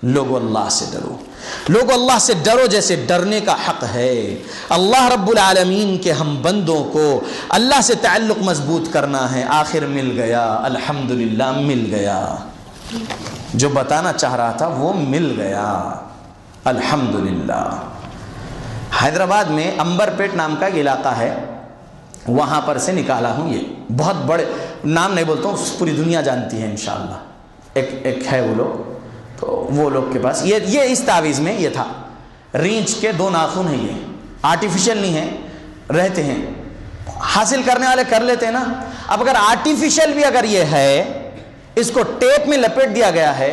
لوگو اللہ سے ڈرو، لوگو اللہ سے ڈرو جیسے ڈرنے کا حق ہے۔ اللہ رب العالمین کے ہم بندوں کو اللہ سے تعلق مضبوط کرنا ہے۔ آخر مل گیا، الحمدللہ مل گیا، جو بتانا چاہ رہا تھا وہ مل گیا، الحمدللہ۔ حیدرآباد میں امبر پیٹ نام کا ایک علاقہ ہے، وہاں پر سے نکالا ہوں۔ یہ بہت بڑے، نام نہیں بولتا ہوں، پوری دنیا جانتی ہے انشاءاللہ۔ ایک ہے وہ لوگ، تو وہ لوگ کے پاس یہ اس تعویذ میں یہ تھا، ریچھ کے 2 ناخن ہیں، یہ آرٹیفیشل نہیں ہیں، رہتے ہیں، حاصل کرنے والے کر لیتے ہیں نا۔ اب اگر آرٹیفیشل بھی اگر یہ ہے، اس کو ٹیپ میں لپیٹ دیا گیا ہے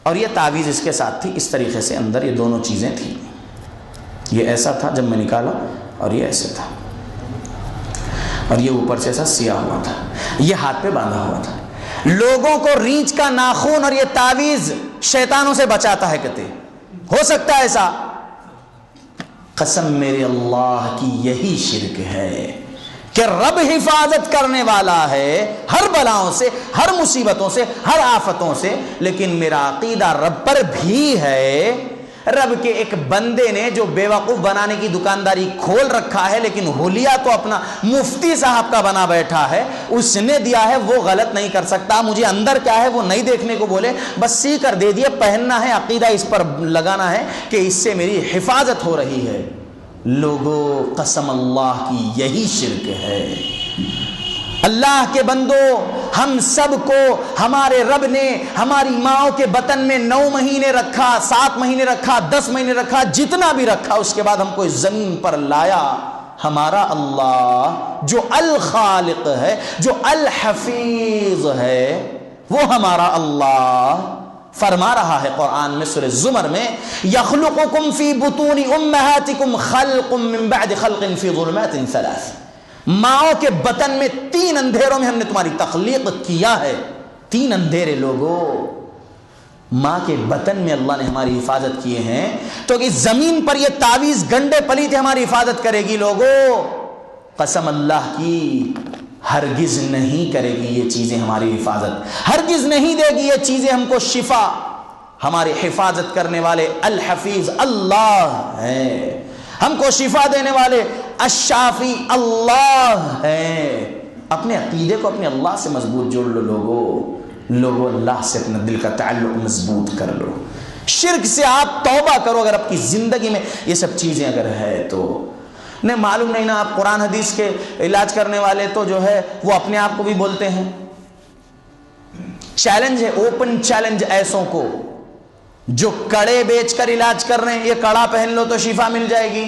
اور یہ تعویذ اس کے ساتھ تھی، اس طریقے سے اندر یہ دونوں چیزیں تھیں۔ یہ ایسا تھا جب میں نکالا، اور یہ ایسے تھا، اور یہ اوپر سے ایسا سیاہ ہوا تھا، یہ ہاتھ پہ باندھا ہوا تھا۔ لوگوں کو ریچھ کا ناخن اور یہ تعویذ شیطانوں سے بچاتا ہے، کہتے ہو سکتا ہے ایسا؟ قسم میرے اللہ کی یہی شرک ہے کہ رب حفاظت کرنے والا ہے ہر بلاؤں سے، ہر مصیبتوں سے، ہر آفتوں سے، لیکن میرا عقیدہ رب پر بھی ہے۔ رب کے ایک بندے نے جو بیوقوف بنانے کی دکانداری کھول رکھا ہے، لیکن حلیہ تو اپنا مفتی صاحب کا بنا بیٹھا ہے، اس نے دیا ہے، وہ غلط نہیں کر سکتا۔ مجھے اندر کیا ہے وہ نہیں دیکھنے کو بولے، بس سی کر دے دیے، پہننا ہے، عقیدہ اس پر لگانا ہے کہ اس سے میری حفاظت ہو رہی ہے۔ لوگوں، قسم اللہ کی یہی شرک ہے۔ اللہ کے بندو، ہم سب کو ہمارے رب نے ہماری ماؤں کے بطن میں 9 مہینے رکھا، 7 مہینے رکھا، 10 مہینے رکھا، جتنا بھی رکھا، اس کے بعد ہم کو اس زمین پر لایا۔ ہمارا اللہ جو الخالق ہے، جو الحفیظ ہے، وہ ہمارا اللہ فرما رہا ہے قرآن میں سورہ زمر میں، یخلقکم فی بطون امہاتکم خلق من بعد خلق فی ظلمات 3۔ ماؤں کے بطن میں 3 اندھیروں میں ہم نے تمہاری تخلیق کیا ہے۔ 3 اندھیرے لوگوں، ماں کے بطن میں اللہ نے ہماری حفاظت کیے ہیں، تو اس زمین پر یہ تعویذ گنڈے پلیتے ہماری حفاظت کرے گی لوگوں؟ قسم اللہ کی ہرگز نہیں کرے گی یہ چیزیں ہماری حفاظت، ہرگز نہیں دے گی یہ چیزیں ہم کو شفا۔ ہماری حفاظت کرنے والے الحفیظ اللہ ہے، ہم کو شفا دینے والے الشافی اللہ ہے۔ اپنے عقیدے کو اپنے اللہ سے مضبوط جوڑ لو لوگو، اللہ سے اپنا دل کا تعلق مضبوط کر لو۔ شرک سے آپ توبہ کرو، اگر آپ کی زندگی میں یہ سب چیزیں اگر ہے تو۔ نہیں معلوم نہیں نا، آپ قرآن حدیث کے علاج کرنے والے تو جو ہے وہ اپنے آپ کو بھی بولتے ہیں۔ چیلنج ہے، اوپن چیلنج ایسوں کو جو کڑے بیچ کر علاج کر رہے ہیں، یہ کڑا پہن لو تو شفا مل جائے گی۔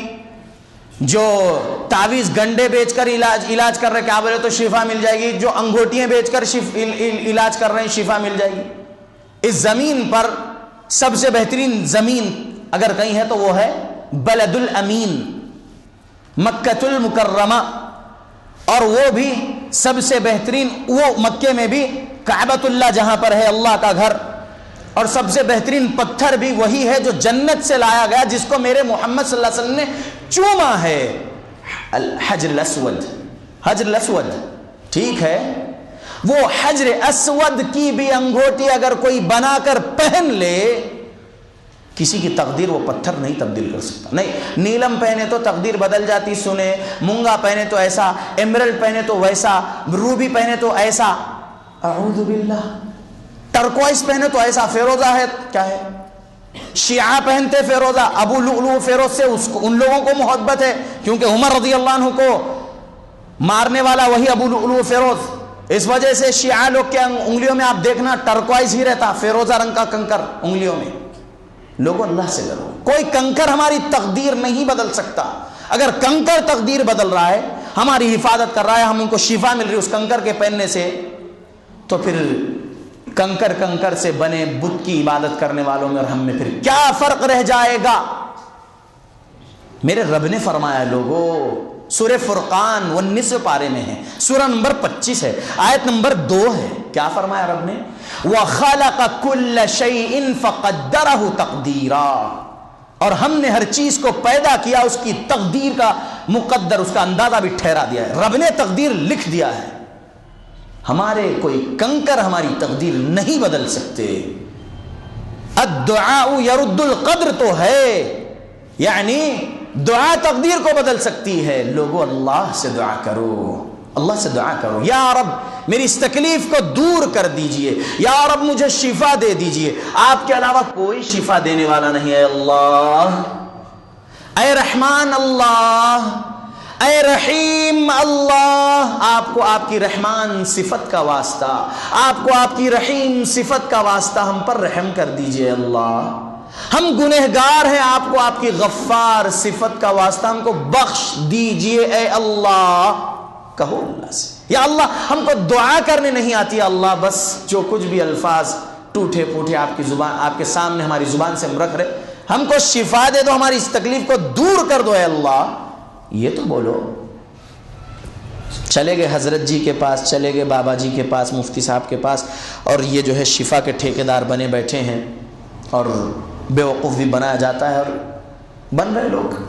جو تعویذ گنڈے بیچ کر علاج کر رہے ہیں، کیا بولے تو شفا مل جائے گی۔ جو انگوٹیاں بیچ کر علاج کر رہے ہیں، شفا مل جائے گی۔ اس زمین پر سب سے بہترین زمین اگر کہیں ہے تو وہ ہے بلد الامین، مکہ المکرمہ، اور وہ بھی سب سے بہترین، وہ مکے میں بھی کعبۃ اللہ جہاں پر ہے اللہ کا گھر، اور سب سے بہترین پتھر بھی وہی ہے جو جنت سے لایا گیا، جس کو میرے محمد صلی اللہ علیہ وسلم نے چوما ہے، الحجر الاسود۔ حجر الاسود، ٹھیک ہے، وہ حجر اسود کی بھی انگوٹی اگر کوئی بنا کر پہن لے، کسی کی تقدیر وہ پتھر نہیں تبدیل کر سکتا۔ نہیں، نیلم پہنے تو تقدیر بدل جاتی، سنے، مونگا پہنے تو ایسا، ایمرلڈ پہنے تو ویسا، روبی پہنے تو ایسا، اعوذ باللہ، ٹرکوائز پہنے تو ایسا، فیروزہ ہے کیا ہے، شیعہ پہنتے فیروزہ، ابو لؤلؤ فیروز سے ان لوگوں کو محبت ہے، کیونکہ عمر رضی اللہ عنہ کو مارنے والا وہی ابو لؤلؤ فیروز، اس وجہ سے شیعہ لوگ کے انگلیوں میں آپ دیکھنا ٹرکوائز ہی رہتا، فیروزہ رنگ کا کنکر انگلیوں میں۔ لوگوں اللہ سے ڈرو، کوئی کنکر ہماری تقدیر نہیں بدل سکتا۔ اگر کنکر تقدیر بدل رہا ہے، ہماری حفاظت کر رہا ہے، ہم ان کو شفا مل رہی ہے اس کنکر کے پہننے سے، تو پھر کنکر سے بنے بت کی عبادت کرنے والوں میں اور ہم میں پھر کیا فرق رہ جائے گا؟ میرے رب نے فرمایا لوگوں، سورہ فرقان 19 پارے میں ہے، سورہ نمبر 25 ہے، آیت نمبر 2 ہے، کیا فرمایا رب نے؟ وَخَلَقَ كُلَّ شَيْءٍ فَقَدَّرَهُ تَقْدِيرًا، اور ہم نے ہر چیز کو پیدا کیا، اس کی تقدیر کا مقدر، اس کا اندازہ بھی ٹھہرا دیا ہے، رب نے تقدیر لکھ دیا ہے۔ ہمارے کوئی کنکر ہماری تقدیر نہیں بدل سکتے۔ الدعاء یرد القدر تو ہے، یعنی دعا تقدیر کو بدل سکتی ہے۔ لوگوں اللہ سے دعا کرو، اللہ سے دعا کرو، یا رب میری اس تکلیف کو دور کر دیجئے، یا رب مجھے شفا دے دیجئے، آپ کے علاوہ کوئی شفا دینے والا نہیں ہے۔ اللہ، اے رحمان اللہ، اے رحیم اللہ، آپ کو آپ کی رحمان صفت کا واسطہ، آپ کو آپ کی رحیم صفت کا واسطہ ہم پر رحم کر دیجئے اللہ، ہم گنہگار ہیں، آپ کو آپ کی غفار صفت کا واسطہ ہم کو بخش دیجئے اے اللہ۔ کہو اللہ سے، یا اللہ ہم کو دعا کرنے نہیں آتی اللہ، بس جو کچھ بھی الفاظ ٹوٹے پھوٹے آپ کی زبان، آپ کے سامنے ہماری زبان سے ہم رکھ رہے، ہم کو شفا دے دو، ہماری اس تکلیف کو دور کر دو اے اللہ، یہ تو بولو۔ چلے گئے حضرت جی کے پاس، چلے گئے بابا جی کے پاس، مفتی صاحب کے پاس، اور یہ جو ہے شفا کے ٹھیکیدار بنے بیٹھے ہیں، اور بیوقوف بھی بنایا جاتا ہے، اور بن رہے لوگ۔